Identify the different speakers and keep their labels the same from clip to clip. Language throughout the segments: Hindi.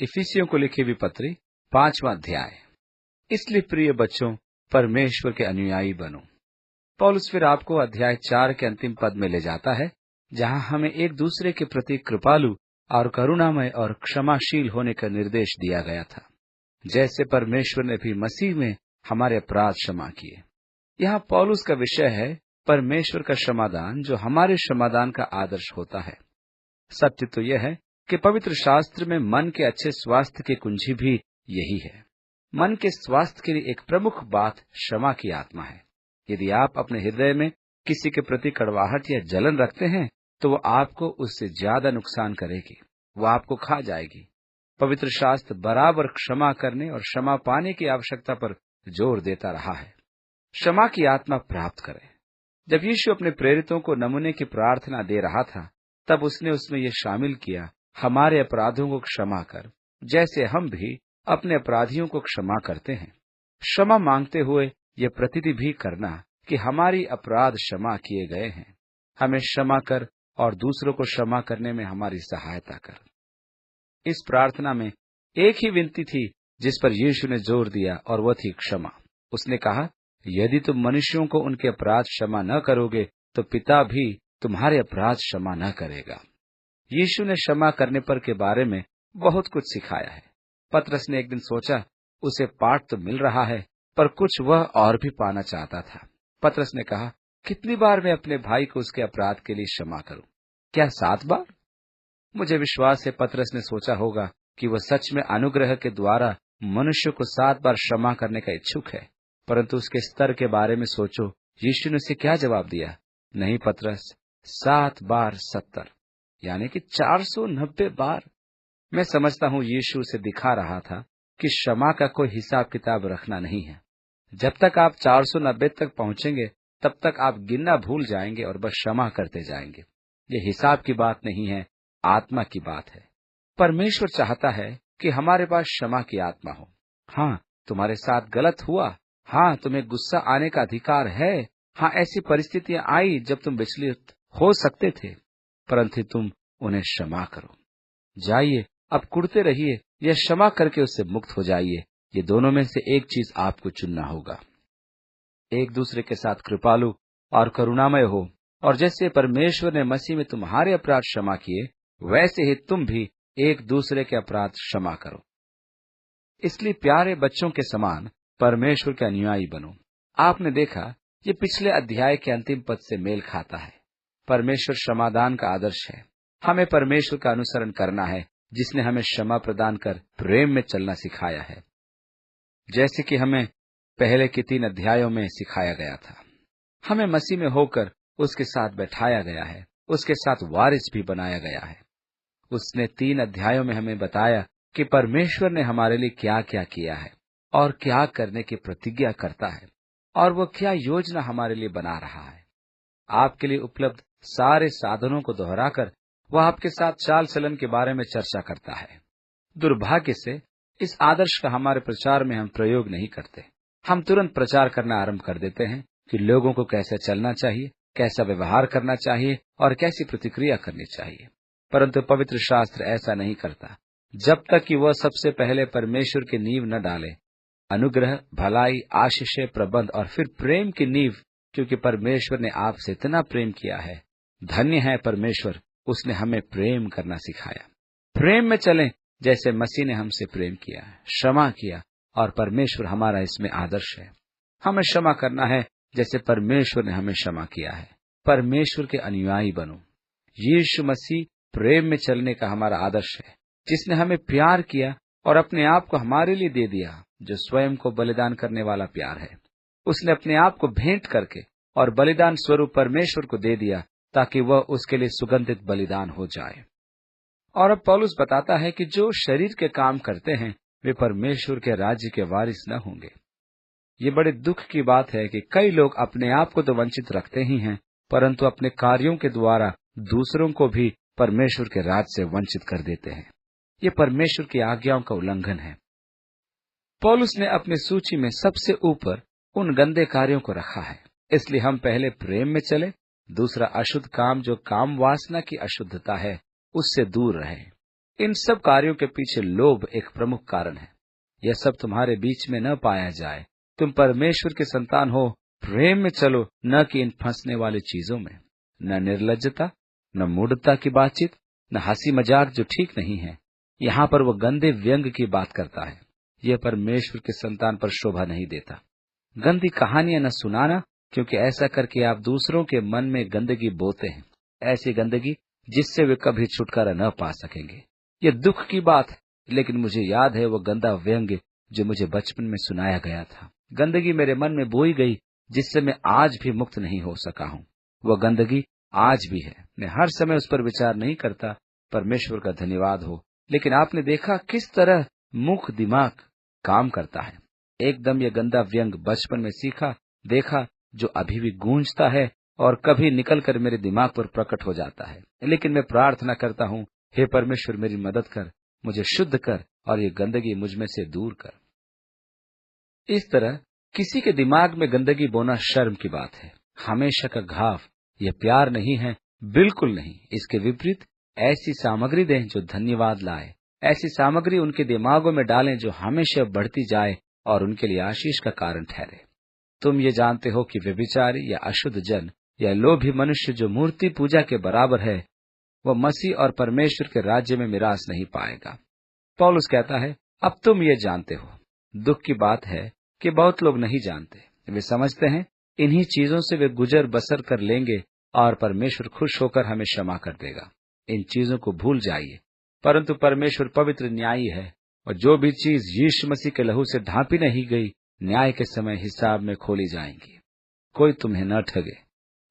Speaker 1: इफिसियों को लिखी हुई पत्री 5वां अध्याय। इसलिए प्रिय बच्चों, परमेश्वर के अनुयायी बनो। पौलुस फिर आपको अध्याय 4 के अंतिम पद में ले जाता है, जहां हमें एक दूसरे के प्रति कृपालु और करुणामय और क्षमाशील होने का निर्देश दिया गया था, जैसे परमेश्वर ने भी मसीह में हमारे अपराध क्षमा किए। यहाँ पौलुस का विषय है परमेश्वर का क्षमादान, जो हमारे क्षमादान का आदर्श होता है। सत्य तो यह है कि पवित्र शास्त्र में मन के अच्छे स्वास्थ्य की कुंजी भी यही है। मन के स्वास्थ्य के लिए एक प्रमुख बात क्षमा की आत्मा है। यदि आप अपने हृदय में किसी के प्रति कड़वाहट या जलन रखते हैं, तो वो आपको उससे ज्यादा नुकसान करेगी, वो आपको खा जाएगी। पवित्र शास्त्र बराबर क्षमा करने और क्षमा पाने की आवश्यकता पर जोर देता रहा है। क्षमा की आत्मा प्राप्त करें। जब यीशु अपने प्रेरितों को नमूने की प्रार्थना दे रहा था, तब उसने उसमें यह शामिल किया, हमारे अपराधों को क्षमा कर, जैसे हम भी अपने अपराधियों को क्षमा करते हैं। क्षमा मांगते हुए यह प्रतीति भी करना कि हमारी अपराध क्षमा किए गए हैं। हमें क्षमा कर और दूसरों को क्षमा करने में हमारी सहायता कर। इस प्रार्थना में एक ही विनती थी जिस पर यीशु ने जोर दिया, और वह थी क्षमा। उसने कहा, यदि तुम मनुष्यों को उनके अपराध क्षमा न करोगे, तो पिता भी तुम्हारे अपराध क्षमा न करेगा। यीशु ने क्षमा करने पर के बारे में बहुत कुछ सिखाया है। पतरस ने एक दिन सोचा, उसे पाठ तो मिल रहा है, पर कुछ वह और भी पाना चाहता था। पतरस ने कहा, कितनी बार मैं अपने भाई को उसके अपराध के लिए क्षमा करूं? क्या 7 बार? मुझे विश्वास है पतरस ने सोचा होगा कि वह सच में अनुग्रह के द्वारा मनुष्य को 7 बार क्षमा करने का इच्छुक है, परंतु उसके स्तर के बारे में सोचो। यीशु ने उसे क्या जवाब दिया? नहीं पतरस, 7 बार 70, यानी कि 490 बार। मैं समझता हूँ यीशु उसे दिखा रहा था कि क्षमा का कोई हिसाब किताब रखना नहीं है। जब तक आप 490 तक पहुंचेंगे, तब तक आप गिनना भूल जाएंगे और बस क्षमा करते जाएंगे। ये हिसाब की बात नहीं है, आत्मा की बात है। परमेश्वर चाहता है कि हमारे पास क्षमा की आत्मा हो। हाँ, तुम्हारे साथ गलत हुआ। हाँ, तुम्हें गुस्सा आने का अधिकार है। हाँ, ऐसी परिस्थितियां आई जब तुम विचलित हो सकते थे, परंतु तुम उन्हें क्षमा करो। जाइए, अब कुड़ते रहिए या क्षमा करके उससे मुक्त हो जाइए। ये दोनों में से एक चीज आपको चुनना होगा। एक दूसरे के साथ कृपालु और करुणामय हो, और जैसे परमेश्वर ने मसीह में तुम्हारे अपराध क्षमा किए, वैसे ही तुम भी एक दूसरे के अपराध क्षमा करो। इसलिए प्यारे बच्चों के समान परमेश्वर के अनुयायी बनो। आपने देखा, ये पिछले अध्याय के अंतिम पद से मेल खाता है। परमेश्वर क्षमादान का आदर्श है। हमें परमेश्वर का अनुसरण करना है, जिसने हमें क्षमा प्रदान कर प्रेम में चलना सिखाया है, जैसे कि हमें पहले के 3 अध्यायों में सिखाया गया था। हमें मसीह में होकर उसके साथ बैठाया गया है, उसके साथ वारिस भी बनाया गया है। उसने 3 अध्यायों में हमें बताया कि परमेश्वर ने हमारे लिए क्या क्या किया है और क्या करने की प्रतिज्ञा करता है, और वो क्या योजना हमारे लिए बना रहा है। आपके लिए उपलब्ध सारे साधनों को दोहराकर वह आपके साथ चाल चलन के बारे में चर्चा करता है। दुर्भाग्य से इस आदर्श का हमारे प्रचार में हम प्रयोग नहीं करते। हम तुरंत प्रचार करना आरंभ कर देते हैं कि लोगों को कैसे चलना चाहिए, कैसा व्यवहार करना चाहिए और कैसी प्रतिक्रिया करनी चाहिए। परंतु पवित्र शास्त्र ऐसा नहीं करता, जब तक कि वह सबसे पहले परमेश्वर की नींव न डाले। अनुग्रह, भलाई, आशीष, प्रबंध और फिर प्रेम की नींव, क्योंकि परमेश्वर ने आपसे इतना प्रेम किया है। धन्य है परमेश्वर, उसने हमें प्रेम करना सिखाया। प्रेम में चलें जैसे मसीह ने हमसे प्रेम किया, क्षमा किया, और परमेश्वर हमारा इसमें आदर्श है। हमें क्षमा करना है जैसे परमेश्वर ने हमें क्षमा किया है। परमेश्वर के अनुयायी बनो। यीशु मसीह प्रेम में चलने का हमारा आदर्श है, जिसने हमें प्यार किया और अपने आप को हमारे लिए दे दिया, जो स्वयं को बलिदान करने वाला प्यार है। उसने अपने आप को भेंट करके और बलिदान स्वरूप परमेश्वर को दे दिया, ताकि वह उसके लिए सुगंधित बलिदान हो जाए। और अब पौलुस बताता है कि जो शरीर के काम करते हैं, वे परमेश्वर के राज्य के वारिस न होंगे। ये बड़े दुख की बात है कि कई लोग अपने आप को तो वंचित रखते ही हैं, परंतु अपने कार्यों के द्वारा दूसरों को भी परमेश्वर के राज से वंचित कर देते हैं। ये परमेश्वर की आज्ञाओं का उल्लंघन है। पौलुस ने अपनी सूची में सबसे ऊपर उन गंदे कार्यों को रखा है। इसलिए हम पहले प्रेम में चले, दूसरा अशुद्ध काम जो काम वासना की अशुद्धता है, उससे दूर रहें। इन सब कार्यों के पीछे लोभ एक प्रमुख कारण है। यह सब तुम्हारे बीच में न पाया जाए। तुम परमेश्वर के संतान हो, प्रेम में चलो, न कि इन फंसने वाली चीजों में। न निर्लज्जता, न मूढ़ता की बातचीत, न हंसी मजाक जो ठीक नहीं है। यहाँ पर वह गंदे व्यंग की बात करता है। यह परमेश्वर के संतान पर शोभा नहीं देता। गंदी कहानियां न सुनाना, क्योंकि ऐसा करके आप दूसरों के मन में गंदगी बोते हैं, ऐसी गंदगी जिससे वे कभी छुटकारा न पा सकेंगे। यह दुख की बात है, लेकिन मुझे याद है वह गंदा व्यंग जो मुझे बचपन में सुनाया गया था। गंदगी मेरे मन में बोई गई, जिससे मैं आज भी मुक्त नहीं हो सका हूँ। वह गंदगी आज भी है। मैं हर समय उस पर विचार नहीं करता। परमेश्वर का धन्यवाद हो। लेकिन आपने देखा किस तरह मुख दिमाग काम करता है। एकदम यह गंदा व्यंग बचपन में सीखा देखा, जो अभी भी गूंजता है और कभी निकलकर मेरे दिमाग पर प्रकट हो जाता है। लेकिन मैं प्रार्थना करता हूँ, हे परमेश्वर, मेरी मदद कर, मुझे शुद्ध कर और ये गंदगी मुझ में से दूर कर। इस तरह किसी के दिमाग में गंदगी बोना शर्म की बात है। हमेशा का घाव यह प्यार नहीं है, बिल्कुल नहीं। इसके विपरीत ऐसी सामग्री दें जो धन्यवाद लाए। ऐसी सामग्री उनके दिमागों में डालें जो हमेशा बढ़ती जाए और उनके लिए आशीष का कारण ठहरे। तुम ये जानते हो कि व्यभिचारी या अशुद्ध जन या लोभी मनुष्य जो मूर्ति पूजा के बराबर है, वह मसीह और परमेश्वर के राज्य में मिरास नहीं पाएगा। पौलुस कहता है, अब तुम ये जानते हो। दुख की बात है कि बहुत लोग नहीं जानते। वे समझते हैं इन्हीं चीजों से वे गुजर बसर कर लेंगे और परमेश्वर खुश होकर हमें क्षमा कर देगा। इन चीजों को भूल जाइए। परंतु परमेश्वर पवित्र न्यायी है, और जो भी चीज यीशु मसीह के लहू से ढांपी नहीं गई, न्याय के समय हिसाब में खोली जाएंगी। कोई तुम्हें न ठगे।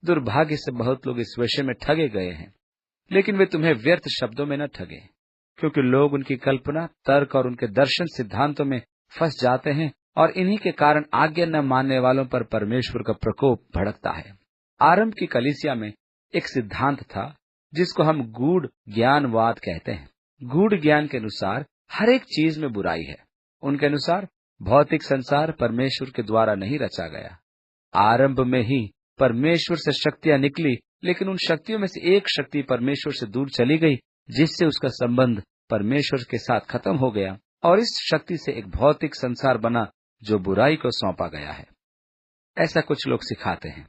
Speaker 1: दुर्भाग्य से बहुत लोग इस विषय में ठगे गए हैं, लेकिन वे तुम्हें व्यर्थ शब्दों में न ठगे, क्योंकि लोग उनकी कल्पना, तर्क और उनके दर्शन सिद्धांतों में फंस जाते हैं, और इन्हीं के कारण आज्ञा न मानने वालों पर परमेश्वर का प्रकोप भड़कता है। आरंभ की कलीसिया में एक सिद्धांत था जिसको हम गूढ़ ज्ञानवाद कहते हैं। गूढ़ ज्ञान के अनुसार हर एक चीज में बुराई है। उनके अनुसार भौतिक संसार परमेश्वर के द्वारा नहीं रचा गया। आरंभ में ही परमेश्वर से शक्तियां निकली, लेकिन उन शक्तियों में से एक शक्ति परमेश्वर से दूर चली गई, जिससे उसका संबंध परमेश्वर के साथ खत्म हो गया, और इस शक्ति से एक भौतिक संसार बना जो बुराई को सौंपा गया है। ऐसा कुछ लोग सिखाते हैं।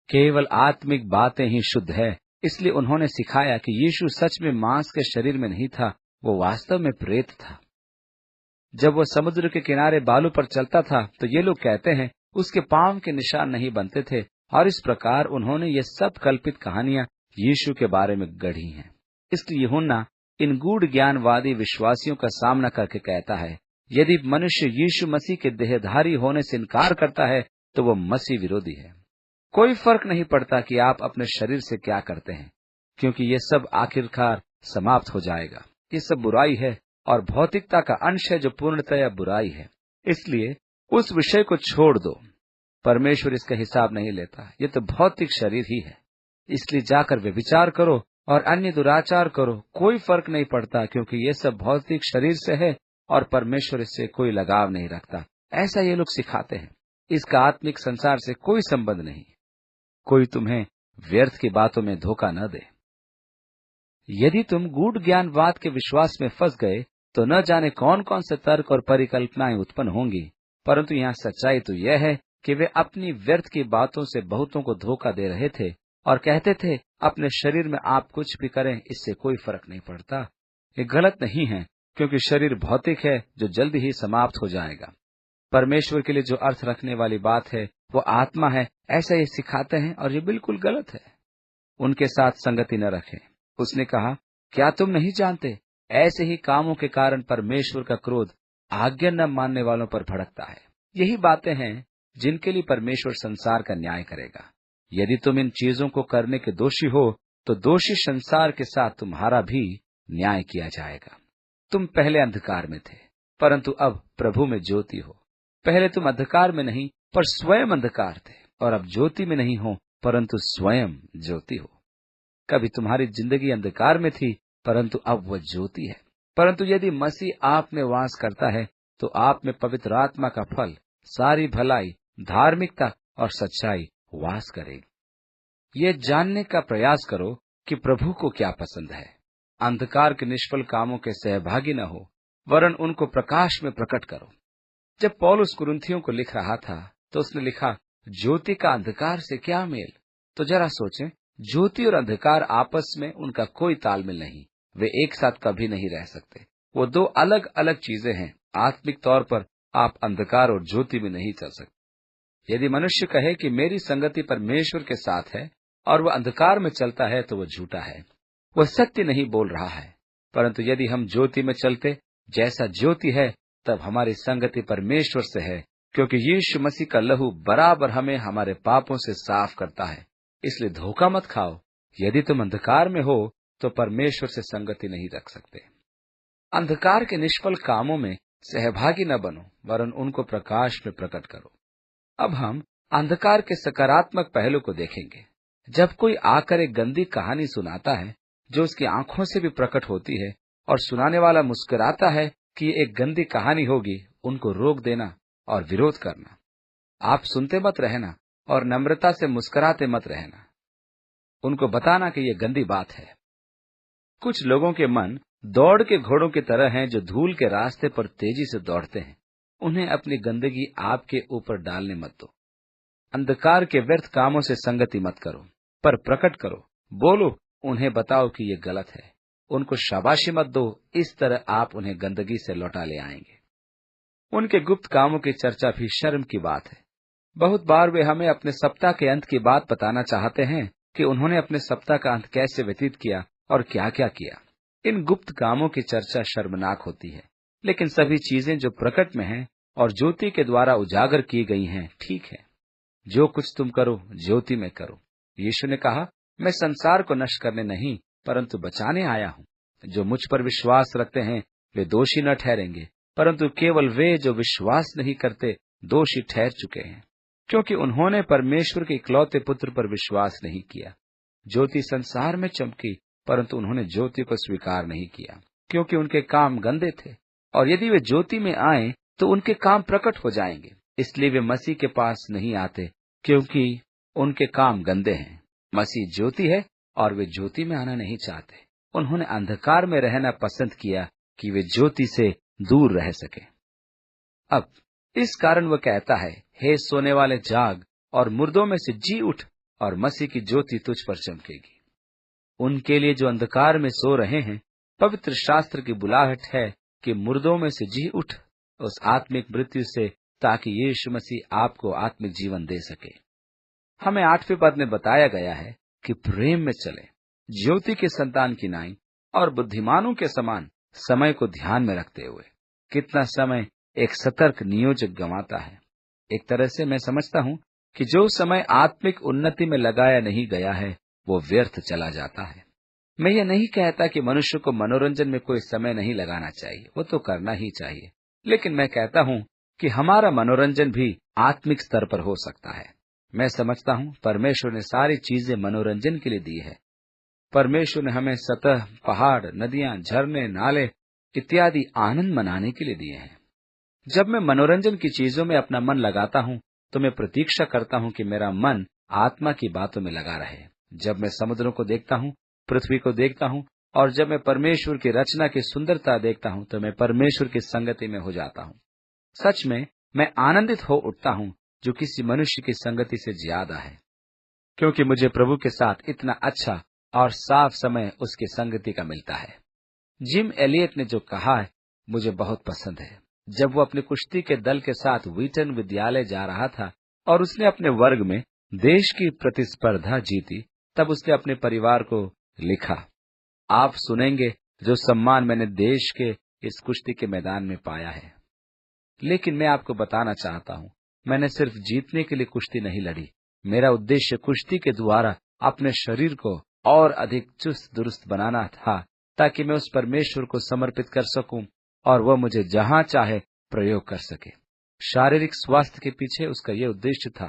Speaker 1: केवल आत्मिक बातें ही शुद्ध है, इसलिए उन्होंने सिखाया कि यीशु सच में मांस के शरीर में नहीं था, वो वास्तव में प्रेत था। जब वो समुद्र के किनारे बालू पर चलता था, तो ये लोग कहते हैं उसके पांव के निशान नहीं बनते थे, और इस प्रकार उन्होंने ये सब कल्पित कहानियां यीशु के बारे में गढ़ी हैं। इसलिए यूहन्ना इन गूढ़ ज्ञानवादी विश्वासियों का सामना करके कहता है, यदि मनुष्य यीशु मसीह के देहधारी होने से इनकार करता है, तो वो मसीह विरोधी है। कोई फर्क नहीं पड़ता कि आप अपने शरीर से क्या करते हैं, क्योंकि ये सब आखिरकार समाप्त हो जाएगा। ये सब बुराई है और भौतिकता का अंश है जो पूर्णतया बुराई है। इसलिए उस विषय को छोड़ दो। परमेश्वर इसका हिसाब नहीं लेता। ये तो भौतिक शरीर ही है। इसलिए जाकर व्यभिचार करो और अन्य दुराचार करो, कोई फर्क नहीं पड़ता, क्योंकि ये सब भौतिक शरीर से है और परमेश्वर इससे कोई लगाव नहीं रखता। ऐसा ये लोग सिखाते हैं। इसका आत्मिक संसार से कोई संबंध नहीं। कोई तुम्हें व्यर्थ की बातों में धोखा न दे। यदि तुम गूढ़ ज्ञानवाद के विश्वास में फंस गए, तो न जाने कौन कौन से तर्क और परिकल्पनाएं उत्पन्न होंगी। परंतु यहाँ सच्चाई तो यह है कि वे अपनी व्यर्थ की बातों से बहुतों को धोखा दे रहे थे और कहते थे, अपने शरीर में आप कुछ भी करें, इससे कोई फर्क नहीं पड़ता। ये गलत नहीं है, क्योंकि शरीर भौतिक है जो जल्दी ही समाप्त हो जाएगा। परमेश्वर के लिए जो अर्थ रखने वाली बात है वो आत्मा है, ऐसा ये सिखाते हैं, और ये बिल्कुल गलत है। उनके साथ संगति न रखें। उसने कहा, क्या तुम नहीं जानते, ऐसे ही कामों के कारण परमेश्वर का क्रोध आज्ञा न मानने वालों पर भड़कता है। यही बातें हैं जिनके लिए परमेश्वर संसार का न्याय करेगा। यदि तुम इन चीजों को करने के दोषी हो, तो दोषी संसार के साथ तुम्हारा भी न्याय किया जाएगा। तुम पहले अंधकार में थे, परंतु अब प्रभु में ज्योति हो। पहले तुम अंधकार में नहीं, पर स्वयं अंधकार थे, और अब ज्योति में नहीं हो, परंतु स्वयं ज्योति हो। कभी तुम्हारी जिंदगी अंधकार में थी, परंतु अब वह ज्योति है। परंतु यदि मसीह आप में वास करता है, तो आप में पवित्र आत्मा का फल, सारी भलाई, धार्मिकता और सच्चाई वास करेगी। ये जानने का प्रयास करो कि प्रभु को क्या पसंद है। अंधकार के निष्फल कामों के सहभागी न हो, वरन उनको प्रकाश में प्रकट करो। जब पौलुस कुरिन्थियों को लिख रहा था तो उसने लिखा, ज्योति का अंधकार से क्या मेल। तो जरा सोचें, ज्योति और अंधकार आपस में उनका कोई तालमेल नहीं, वे एक साथ कभी नहीं रह सकते। वो दो अलग अलग चीजें हैं। आत्मिक तौर पर आप अंधकार और ज्योति में नहीं चल सकते। यदि मनुष्य कहे कि मेरी संगति परमेश्वर के साथ है और वह अंधकार में चलता है तो वह झूठा है, वह सत्य नहीं बोल रहा है। परंतु यदि हम ज्योति में चलते जैसा ज्योति है, तब हमारी संगति परमेश्वर से है, क्योंकि यीशु मसीह का लहू बराबर हमें हमारे पापों से साफ करता है। इसलिए धोखा मत खाओ। यदि तुम अंधकार में हो तो परमेश्वर से संगति नहीं रख सकते। अंधकार के निष्फल कामों में सहभागी न बनो, वरन उनको प्रकाश में प्रकट करो। अब हम अंधकार के सकारात्मक पहलू को देखेंगे। जब कोई आकर एक गंदी कहानी सुनाता है जो उसकी आंखों से भी प्रकट होती है और सुनाने वाला मुस्कुराता है कि ये एक गंदी कहानी होगी, उनको रोक देना और विरोध करना। आप सुनते मत रहना और नम्रता से मुस्कुराते मत रहना। उनको बताना कि ये गंदी बात है। कुछ लोगों के मन दौड़ के घोड़ों की तरह हैं जो धूल के रास्ते पर तेजी से दौड़ते हैं। उन्हें अपनी गंदगी आपके ऊपर डालने मत दो। अंधकार के व्यर्थ कामों से संगति मत करो, पर प्रकट करो, बोलो, उन्हें बताओ कि ये गलत है। उनको शाबाशी मत दो, इस तरह आप उन्हें गंदगी से लौटा ले आएंगे। उनके गुप्त कामों की चर्चा भी शर्म की बात है। बहुत बार वे हमें अपने सप्ताह के अंत की बात बताना चाहते हैं कि उन्होंने अपने सप्ताह का अंत कैसे व्यतीत किया और क्या क्या किया। इन गुप्त कामों की चर्चा शर्मनाक होती है, लेकिन सभी चीजें जो प्रकट में हैं और ज्योति के द्वारा उजागर की गई हैं, ठीक है। जो कुछ तुम करो ज्योति में करो। यीशु ने कहा, मैं संसार को नष्ट करने नहीं परंतु बचाने आया हूँ। जो मुझ पर विश्वास रखते हैं वे दोषी न ठहरेंगे, परंतु केवल वे जो विश्वास नहीं करते दोषी ठहर चुके हैं, क्योंकि उन्होंने परमेश्वर के इकलौते पुत्र पर विश्वास नहीं किया। ज्योति संसार में चमकी, परंतु उन्होंने ज्योति को स्वीकार नहीं किया, क्योंकि उनके काम गंदे थे। और यदि वे ज्योति में आए तो उनके काम प्रकट हो जाएंगे। इसलिए वे मसीह के पास नहीं आते, क्योंकि उनके काम गंदे हैं। मसीह ज्योति है और वे ज्योति में आना नहीं चाहते। उन्होंने अंधकार में रहना पसंद किया कि वे ज्योति से दूर रह सके। अब इस कारण वह कहता है, हे सोने वाले जाग और मुर्दों में से जी उठ, और मसीह की ज्योति तुझ पर चमकेगी। उनके लिए जो अंधकार में सो रहे हैं, पवित्र शास्त्र की बुलाहट है कि मुर्दों में से जी उठ उस आत्मिक मृत्यु से, ताकि यीशु मसीह आपको आत्मिक जीवन दे सके। हमें 8वें पद में बताया गया है कि प्रेम में चले, ज्योति के संतान की नाई और बुद्धिमानों के समान समय को ध्यान में रखते हुए। कितना समय एक सतर्क नियोजक गंवाता है। एक तरह से मैं समझता हूँ कि जो समय आत्मिक उन्नति में लगाया नहीं गया है वो व्यर्थ चला जाता है। मैं ये नहीं कहता कि मनुष्य को मनोरंजन में कोई समय नहीं लगाना चाहिए, वो तो करना ही चाहिए। लेकिन मैं कहता हूँ कि हमारा मनोरंजन भी आत्मिक स्तर पर हो सकता है। मैं समझता हूँ परमेश्वर ने सारी चीजें मनोरंजन के लिए दी है। परमेश्वर ने हमें सतह, पहाड़, नदियां, झरने, नाले इत्यादि आनंद मनाने के लिए दिए हैं। जब मैं मनोरंजन की चीजों में अपना मन लगाता हूँ तो मैं प्रतीक्षा करता हूँ कि मेरा मन आत्मा की बातों में लगा रहे। जब मैं समुद्रों को देखता हूँ, पृथ्वी को देखता हूँ, और जब मैं परमेश्वर की रचना की सुंदरता देखता हूँ तो मैं परमेश्वर की संगति में हो जाता हूँ। सच में मैं आनंदित हो उठता हूँ, जो किसी मनुष्य की संगति से ज्यादा है, क्योंकि मुझे प्रभु के साथ इतना अच्छा और साफ समय उसकी संगति का मिलता है। जिम एलियट ने जो कहा है मुझे बहुत पसंद है। जब वो अपने कुश्ती के दल के साथ व्हीटन विद्यालय जा रहा था और उसने अपने वर्ग में देश की प्रतिस्पर्धा जीती, तब उसने अपने परिवार को लिखा, आप सुनेंगे जो सम्मान मैंने देश के इस कुश्ती के मैदान में पाया है। लेकिन मैं आपको बताना चाहता हूँ, मैंने सिर्फ जीतने के लिए कुश्ती नहीं लड़ी। मेरा उद्देश्य कुश्ती के द्वारा अपने शरीर को और अधिक चुस्त दुरुस्त बनाना था, ताकि मैं उस परमेश्वर को समर्पित कर सकूं और वह मुझे जहां चाहे प्रयोग कर सके। शारीरिक स्वास्थ्य के पीछे उसका ये उद्देश्य था।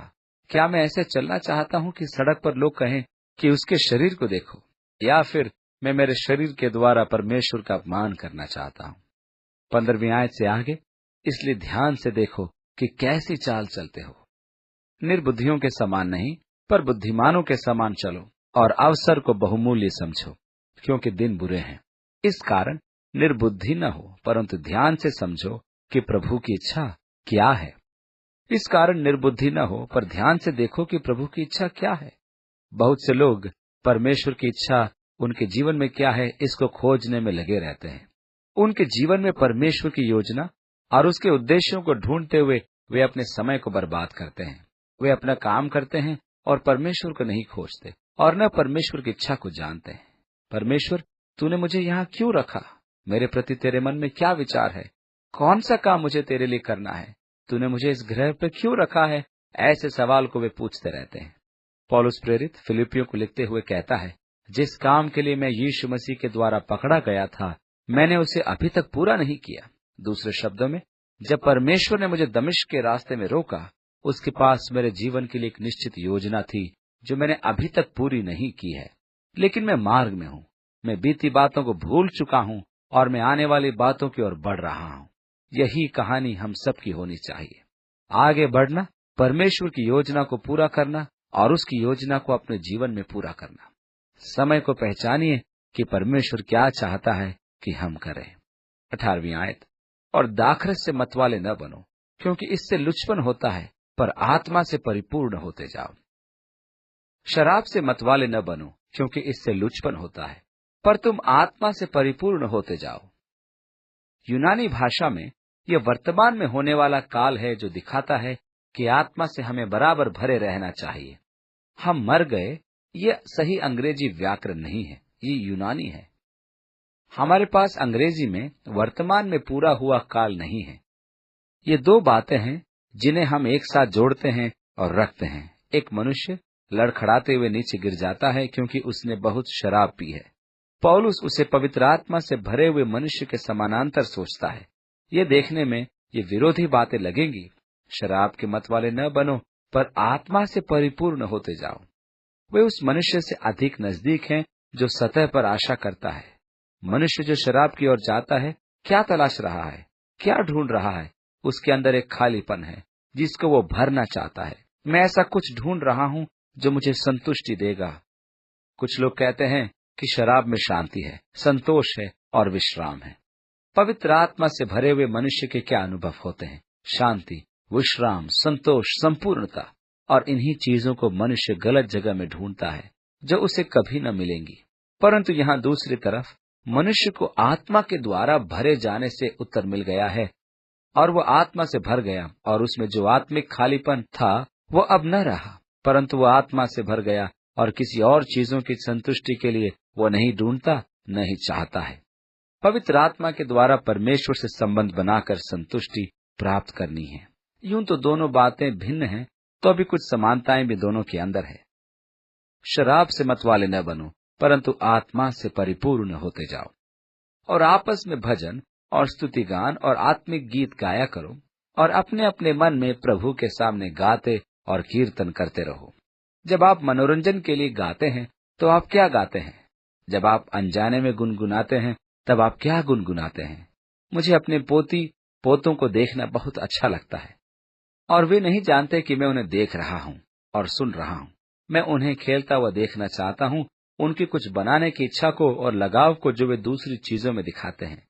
Speaker 1: क्या मैं ऐसे चलना चाहता हूं कि सड़क पर लोग कहें कि उसके शरीर को देखो, या फिर मैं मेरे शरीर के द्वारा परमेश्वर का अपमान करना चाहता हूं? 15वीं आयत से आगे, इसलिए ध्यान से देखो कि कैसी चाल चलते हो। निर्बुद्धियों के समान नहीं, पर बुद्धिमानों के समान चलो, और अवसर को बहुमूल्य समझो, क्योंकि दिन बुरे हैं। इस कारण निर्बुद्धि न हो, परंतु ध्यान से समझो कि प्रभु की इच्छा क्या है। इस कारण निर्बुद्धि न हो, पर ध्यान से देखो कि प्रभु की इच्छा क्या है। बहुत से लोग परमेश्वर की इच्छा उनके जीवन में क्या है, इसको खोजने में लगे रहते हैं। उनके जीवन में परमेश्वर की योजना और उसके उद्देश्यों को ढूंढते हुए वे अपने समय को बर्बाद करते हैं। वे अपना काम करते हैं और परमेश्वर को नहीं खोजते और न परमेश्वर की इच्छा को जानते हैं। परमेश्वर, तूने मुझे यहाँ क्यों रखा? मेरे प्रति तेरे मन में क्या विचार है? कौन सा काम मुझे तेरे लिए करना है? तूने मुझे इस ग्रह पर क्यों रखा है? ऐसे सवाल को वे पूछते रहते हैं। पौलुस प्रेरित फिलिपियों को लिखते हुए कहता है, जिस काम के लिए मैं यीशु मसीह के द्वारा पकड़ा गया था, मैंने उसे अभी तक पूरा नहीं किया। दूसरे शब्दों में, जब परमेश्वर ने मुझे दमिश्क के रास्ते में रोका, उसके पास मेरे जीवन के लिए एक निश्चित योजना थी जो मैंने अभी तक पूरी नहीं की है। लेकिन मैं मार्ग में हूँ। मैं बीती बातों को भूल चुका हूँ और मैं आने वाली बातों की ओर बढ़ रहा हूँ। यही कहानी हम सबकी होनी चाहिए। आगे बढ़ना, परमेश्वर की योजना को पूरा करना और उसकी योजना को अपने जीवन में पूरा करना। समय को पहचानिए कि परमेश्वर क्या चाहता है कि हम करें। 18वीं आयत, और दाखरस से मतवाले न बनो, क्योंकि इससे लुचपन होता है, पर आत्मा से परिपूर्ण होते जाओ। शराब से मतवाले न बनो, क्योंकि इससे लुचपन होता है, पर तुम आत्मा से परिपूर्ण होते जाओ। यूनानी भाषा में यह वर्तमान में होने वाला काल है, जो दिखाता है कि आत्मा से हमें बराबर भरे रहना चाहिए। हम मर गए, यह सही अंग्रेजी व्याकरण नहीं है, ये यूनानी है। हमारे पास अंग्रेजी में वर्तमान में पूरा हुआ काल नहीं है। ये दो बातें हैं जिन्हें हम एक साथ जोड़ते हैं और रखते हैं। एक मनुष्य लड़खड़ाते हुए नीचे गिर जाता है क्योंकि उसने बहुत शराब पी है। पौलुस उसे पवित्र आत्मा से भरे हुए मनुष्य के समानांतर सोचता है। ये देखने में ये विरोधी बातें लगेंगी। शराब के मत वाले न बनो, पर आत्मा से परिपूर्ण होते जाओ। वे उस मनुष्य से अधिक नजदीक हैं जो सतह पर आशा करता है। मनुष्य जो शराब की ओर जाता है, क्या तलाश रहा है, क्या ढूंढ रहा है? उसके अंदर एक खालीपन है जिसको वो भरना चाहता है। मैं ऐसा कुछ ढूंढ रहा हूँ जो मुझे संतुष्टि देगा। कुछ लोग कहते हैं कि शराब में शांति है, संतोष है और विश्राम है। पवित्र आत्मा से भरे हुए मनुष्य के क्या अनुभव होते हैं? शांति, विश्राम, संतोष, संपूर्णता। और इन्हीं चीजों को मनुष्य गलत जगह में ढूंढता है जो उसे कभी न मिलेंगी। परंतु यहाँ दूसरी तरफ मनुष्य को आत्मा के द्वारा भरे जाने से उत्तर मिल गया है और वो आत्मा से भर गया, और उसमें जो आत्मिक खालीपन था वो अब न रहा, परंतु वो आत्मा से भर गया और किसी और चीजों की संतुष्टि के लिए वो नहीं ढूंढता, नहीं चाहता है। पवित्र आत्मा के द्वारा परमेश्वर से संबंध बनाकर संतुष्टि प्राप्त करनी है। यूं तो दोनों बातें भिन्न हैं, तो अभी कुछ समानताएं भी दोनों के अंदर है। शराब से मतवाले न बनो, परंतु आत्मा से परिपूर्ण होते जाओ, और आपस में भजन और स्तुति गान और आत्मिक गीत गाया करो, और अपने अपने मन में प्रभु के सामने गाते और कीर्तन करते रहो। जब आप मनोरंजन के लिए गाते हैं तो आप क्या गाते हैं? जब आप अनजाने में गुनगुनाते हैं तब आप क्या गुनगुनाते हैं? मुझे अपने पोती पोतों को देखना बहुत अच्छा लगता है, और वे नहीं जानते कि मैं उन्हें देख रहा हूँ और सुन रहा हूँ। मैं उन्हें खेलता हुआ देखना चाहता हूँ, उनकी कुछ बनाने की इच्छा को और लगाव को जो वे दूसरी चीजों में दिखाते हैं।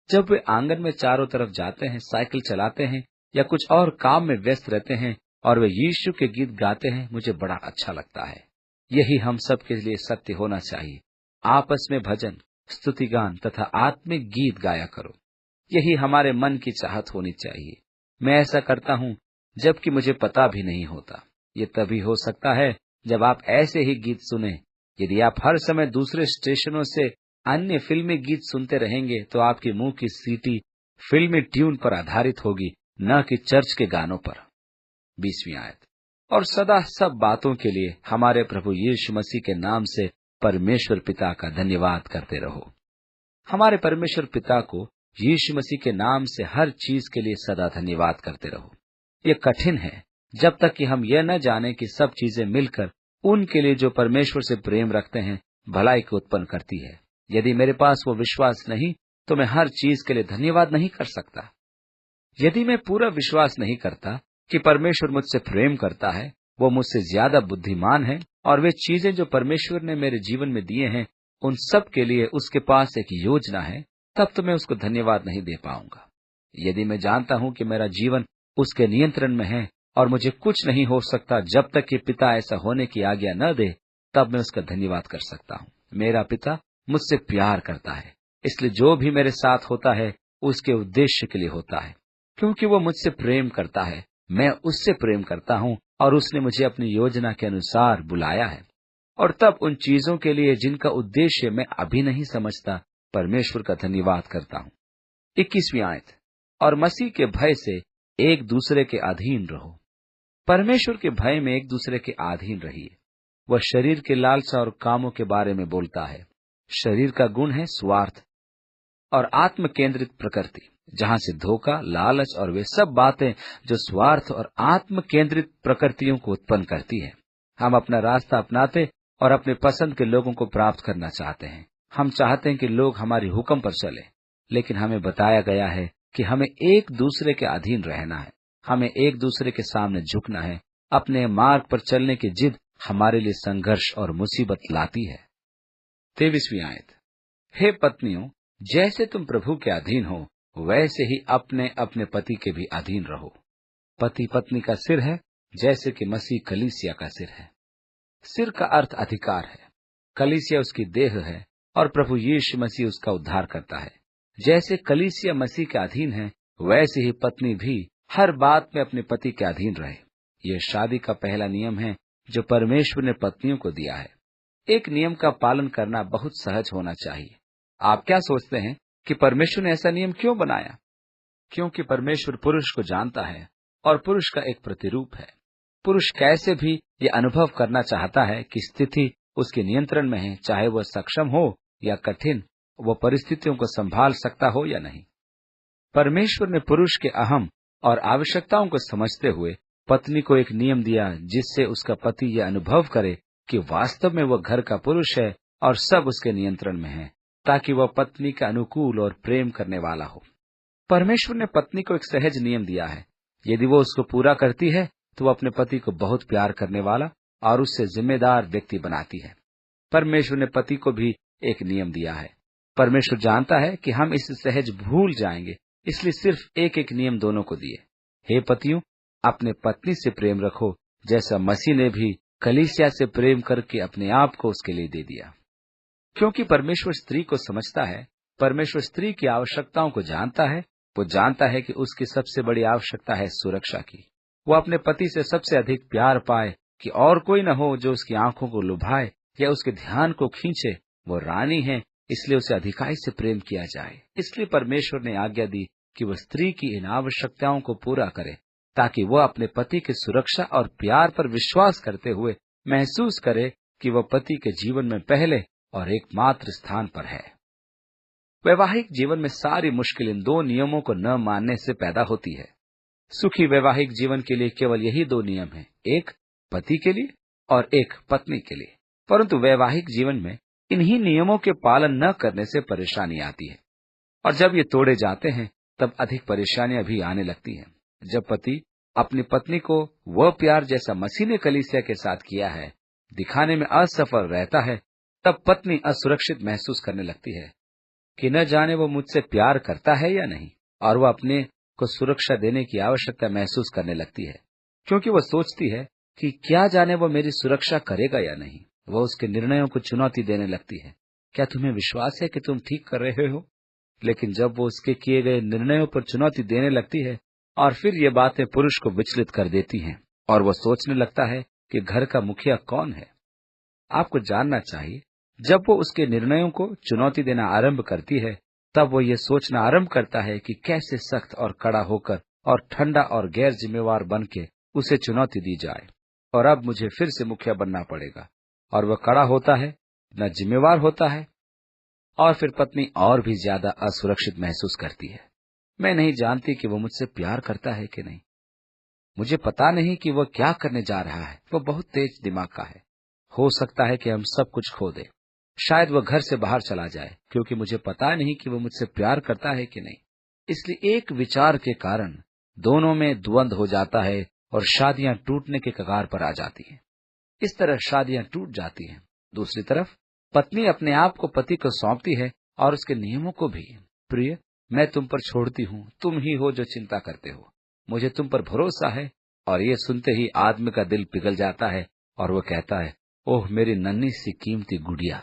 Speaker 1: जब वे आंगन में चारों तरफ जाते हैं, साइकिल चलाते हैं या कुछ और काम में व्यस्त रहते हैं और वे यीशु के गीत गाते हैं, मुझे बड़ा अच्छा लगता है। यही हम सब के लिए सत्य होना चाहिए। आपस में भजन, स्तुति गान तथा आत्मिक गीत गाया करो। यही हमारे मन की चाहत होनी चाहिए। मैं ऐसा करता हूँ जबकि मुझे पता भी नहीं होता। ये तभी हो सकता है जब आप ऐसे ही गीत सुने। यदि आप हर समय दूसरे स्टेशनों से अन्य फिल्मी गीत सुनते रहेंगे तो आपके मुंह की सीटी फिल्मी ट्यून पर आधारित होगी, न कि चर्च के गानों पर। 20वीं आयत, और सदा सब बातों के लिए हमारे प्रभु यीशु मसीह के नाम से परमेश्वर पिता का धन्यवाद करते रहो। हमारे परमेश्वर पिता को यीशु मसीह के नाम से हर चीज के लिए सदा धन्यवाद करते रहो। ये कठिन है जब तक कि हम यह न जाने कि सब चीजें मिलकर उनके लिए जो परमेश्वर से प्रेम रखते हैं भलाई को उत्पन्न करती है। यदि मेरे पास वो विश्वास नहीं तो मैं हर चीज के लिए धन्यवाद नहीं कर सकता। यदि मैं पूरा विश्वास नहीं करता कि परमेश्वर मुझसे प्रेम करता है, वो मुझसे ज्यादा बुद्धिमान है और वे चीजें जो परमेश्वर ने मेरे जीवन में दिए हैं उन सब के लिए उसके पास एक योजना है, तब तो मैं उसको धन्यवाद नहीं दे पाऊंगा। यदि मैं जानता हूं कि मेरा जीवन उसके नियंत्रण में है और मुझे कुछ नहीं हो सकता जब तक कि पिता ऐसा होने की आज्ञा न दे, तब मैं उसका धन्यवाद कर सकता हूं। मेरा पिता मुझसे प्यार करता है, इसलिए जो भी मेरे साथ होता है उसके उद्देश्य के लिए होता है। क्योंकि वो मुझसे प्रेम करता है, मैं उससे प्रेम करता हूं और उसने मुझे अपनी योजना के अनुसार बुलाया है। और तब उन चीजों के लिए जिनका उद्देश्य मैं अभी नहीं समझता, परमेश्वर का धन्यवाद करता हूं। 21वीं आयत, और मसीह के भय से एक दूसरे के अधीन रहो। परमेश्वर के भय में एक दूसरे के अधीन रहिए। वह शरीर के लालसा और कामों के बारे में बोलता है। शरीर का गुण है स्वार्थ और आत्म केंद्रित प्रकृति, जहां से धोखा, लालच और वे सब बातें जो स्वार्थ और आत्म केंद्रित प्रकृतियों को उत्पन्न करती है। हम अपना रास्ता अपनाते और अपने पसंद के लोगों को प्राप्त करना चाहते हैं। हम चाहते हैं कि लोग हमारी हुक्म पर चले, लेकिन हमें बताया गया है कि हमें एक दूसरे के अधीन रहना है। हमें एक दूसरे के सामने झुकना है। अपने मार्ग पर चलने की जिद हमारे लिए संघर्ष और मुसीबत लाती है। 23वीं आयत, हे पत्नियों, जैसे तुम प्रभु के अधीन हो, वैसे ही अपने अपने पति के भी अधीन रहो। पति पत्नी का सिर है, जैसे कि मसीह कलीसिया का सिर है। सिर का अर्थ अधिकार है। कलीसिया उसकी देह है और प्रभु यीशु मसीह उसका उद्धार करता है। जैसे कलीसिया मसीह के अधीन है, वैसे ही पत्नी भी हर बात में अपने पति के अधीन रहे। यह शादी का पहला नियम है जो परमेश्वर ने पत्नियों को दिया है। एक नियम का पालन करना बहुत सहज होना चाहिए। आप क्या सोचते हैं कि परमेश्वर ने ऐसा नियम क्यों बनाया? क्योंकि परमेश्वर पुरुष को जानता है और पुरुष का एक प्रतिरूप है। पुरुष कैसे भी ये अनुभव करना चाहता है कि स्थिति उसके नियंत्रण में है, चाहे वह सक्षम हो या कठिन, वह परिस्थितियों को संभाल सकता हो या नहीं। परमेश्वर ने पुरुष के अहम और आवश्यकताओं को समझते हुए पत्नी को एक नियम दिया, जिससे उसका पति यह अनुभव करे कि वास्तव में वह घर का पुरुष है और सब उसके नियंत्रण में है, ताकि वह पत्नी का अनुकूल और प्रेम करने वाला हो। परमेश्वर ने पत्नी को एक सहज नियम दिया है। यदि वो उसको पूरा करती है तो वह अपने पति को बहुत प्यार करने वाला और उससे जिम्मेदार व्यक्ति बनाती है। परमेश्वर ने पति को भी एक नियम दिया है। परमेश्वर जानता है कि हम इसे सहज भूल जाएंगे, इसलिए सिर्फ एक एक नियम दोनों को दिए। हे पतियों, अपने पत्नी से प्रेम रखो, जैसा मसीह ने भी कलीसिया से प्रेम करके अपने आप को उसके लिए दे दिया। क्योंकि परमेश्वर स्त्री को समझता है, परमेश्वर स्त्री की आवश्यकताओं को जानता है। वो जानता है कि उसकी सबसे बड़ी आवश्यकता है सुरक्षा की। वो अपने पति से सबसे अधिक प्यार पाए कि और कोई न हो जो उसकी आंखों को लुभाए या उसके ध्यान को खींचे। वो रानी है, इसलिए उसे अधिकाई से प्रेम किया जाए। इसलिए परमेश्वर ने आज्ञा दी कि वह स्त्री की इन आवश्यकताओं को पूरा करे, ताकि वह अपने पति की सुरक्षा और प्यार पर विश्वास करते हुए महसूस करे कि वह पति के जीवन में पहले और एकमात्र स्थान पर है। वैवाहिक जीवन में सारी मुश्किल इन दो नियमों को न मानने से पैदा होती है। सुखी वैवाहिक जीवन के लिए केवल यही दो नियम हैं, एक पति के लिए और एक पत्नी के लिए। परंतु वैवाहिक जीवन में इन्हीं नियमों के पालन न करने से परेशानी आती है, और जब ये तोड़े जाते हैं तब अधिक परेशानियां भी आने लगती हैं। जब पति अपनी पत्नी को वह प्यार जैसा मसीह ने कलीसिया के साथ किया है दिखाने में असफल रहता है, तब पत्नी असुरक्षित महसूस करने लगती है कि न जाने वो मुझसे प्यार करता है या नहीं, और वह अपने को सुरक्षा देने की आवश्यकता महसूस करने लगती है, क्योंकि वह सोचती है कि क्या जाने वो मेरी सुरक्षा करेगा या नहीं। वह उसके निर्णयों को चुनौती देने लगती है। क्या तुम्हें विश्वास है कि तुम ठीक कर रहे हो? लेकिन जब वो उसके किए गए निर्णयों पर चुनौती देने लगती है और फिर ये बातें पुरुष को विचलित कर देती हैं और वह सोचने लगता है कि घर का मुखिया कौन है। आपको जानना चाहिए, जब वो उसके निर्णयों को चुनौती देना आरंभ करती है, तब वो ये सोचना आरंभ करता है कि कैसे सख्त और कड़ा होकर और ठंडा और गैर जिम्मेवार बन के उसे चुनौती दी जाए, और अब मुझे फिर से मुखिया बनना पड़ेगा। और वह कड़ा होता है, न जिम्मेवार होता है, और फिर पत्नी और भी ज्यादा असुरक्षित महसूस करती है। मैं नहीं जानती कि वो मुझसे प्यार करता है कि नहीं। मुझे पता नहीं कि वह क्या करने जा रहा है। वह बहुत तेज दिमाग का है। हो सकता है कि हम सब कुछ खो दे। शायद वह घर से बाहर चला जाए, क्योंकि मुझे पता नहीं कि वह मुझसे प्यार करता है कि नहीं। इसलिए एक विचार के कारण दोनों में द्वंद हो जाता है और शादियां टूटने के कगार पर आ जाती हैं। इस तरह शादियां टूट जाती हैं। दूसरी तरफ पत्नी अपने आप को पति को सौंपती है और उसके नियमों को भी। प्रिय, मैं तुम पर छोड़ती हूँ, तुम ही हो जो चिंता करते हो, मुझे तुम पर भरोसा है। और ये सुनते ही आदमी का दिल पिघल जाता है और वो कहता है, ओह मेरी नन्ही सी कीमती गुड़िया।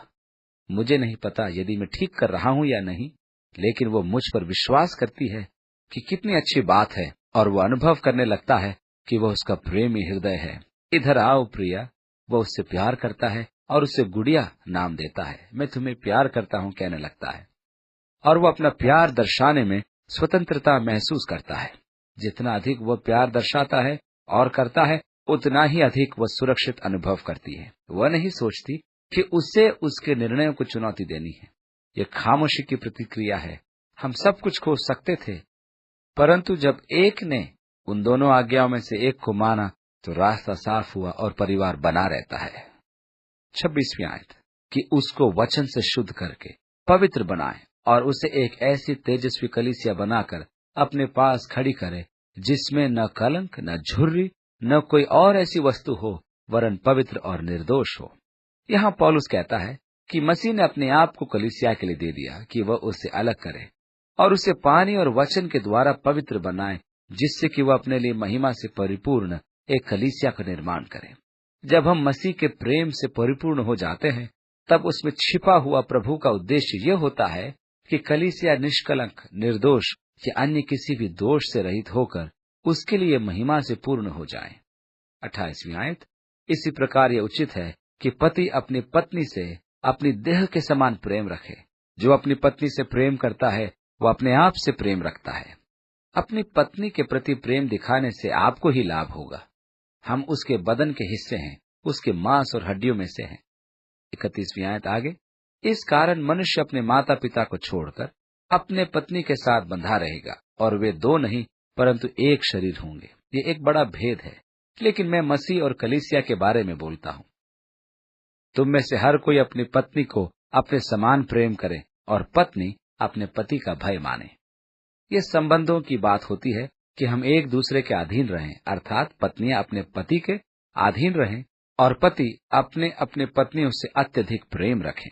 Speaker 1: मुझे नहीं पता यदि मैं ठीक कर रहा हूँ या नहीं, लेकिन वो मुझ पर विश्वास करती है कि कितनी अच्छी बात है, और वो अनुभव करने लगता है कि वह उसका प्रेमी हृदय है। इधर आओ प्रिया, वो उससे प्यार करता है और उसे गुड़िया नाम देता है। मैं तुम्हें प्यार करता हूँ कहने लगता है, और वो अपना प्यार दर्शाने में स्वतंत्रता महसूस करता है। जितना अधिक वो प्यार दर्शाता है और करता है, उतना ही अधिक वह सुरक्षित अनुभव करती है। वह नहीं सोचती कि उसे उसके निर्णयों को चुनौती देनी है। ये खामोशी की प्रतिक्रिया है। हम सब कुछ खो सकते थे, परंतु जब एक ने उन दोनों आज्ञाओं में से एक को माना तो रास्ता साफ हुआ और परिवार बना रहता है। 26वीं आयत, कि उसको वचन से शुद्ध करके पवित्र बनाए और उसे एक ऐसी तेजस्वी कलीसिया बनाकर अपने पास खड़ी करे, जिसमें न कलंक, न झुर्री, न कोई और ऐसी वस्तु हो, वरन पवित्र और निर्दोष हो। यहाँ पौलुस कहता है कि मसीह ने अपने आप को कलीसिया के लिए दे दिया कि वह उससे अलग करे और उसे पानी और वचन के द्वारा पवित्र बनाए, जिससे कि वह अपने लिए महिमा से परिपूर्ण एक कलीसिया का निर्माण करे। जब हम मसीह के प्रेम से परिपूर्ण हो जाते हैं, तब उसमें छिपा हुआ प्रभु का उद्देश्य यह होता है कि कलीसिया निष्कलंक, निर्दोष या अन्य किसी भी दोष से रहित होकर उसके लिए महिमा से पूर्ण हो जाए। 28वीं आयत, इसी प्रकार यह उचित है कि पति अपनी पत्नी से अपनी देह के समान प्रेम रखे। जो अपनी पत्नी से प्रेम करता है, वह अपने आप से प्रेम रखता है। अपनी पत्नी के प्रति प्रेम दिखाने से आपको ही लाभ होगा। हम उसके बदन के हिस्से हैं, उसके मांस और हड्डियों में से हैं। 31वीं आयत आगे, इस कारण मनुष्य अपने माता पिता को छोड़कर अपने पत्नी के साथ बंधा रहेगा और वे दो नहीं परंतु एक शरीर होंगे। ये एक बड़ा भेद है, लेकिन मैं मसीह और कलीसिया के बारे में बोलता हूँ। तुम में से हर कोई अपनी पत्नी को अपने समान प्रेम करे और पत्नी अपने पति का भय माने। ये संबंधों की बात होती है कि हम एक दूसरे के अधीन रहें, अर्थात पत्नियां अपने पति के अधीन रहें और पति अपने अपने पत्नियों से अत्यधिक प्रेम रखें।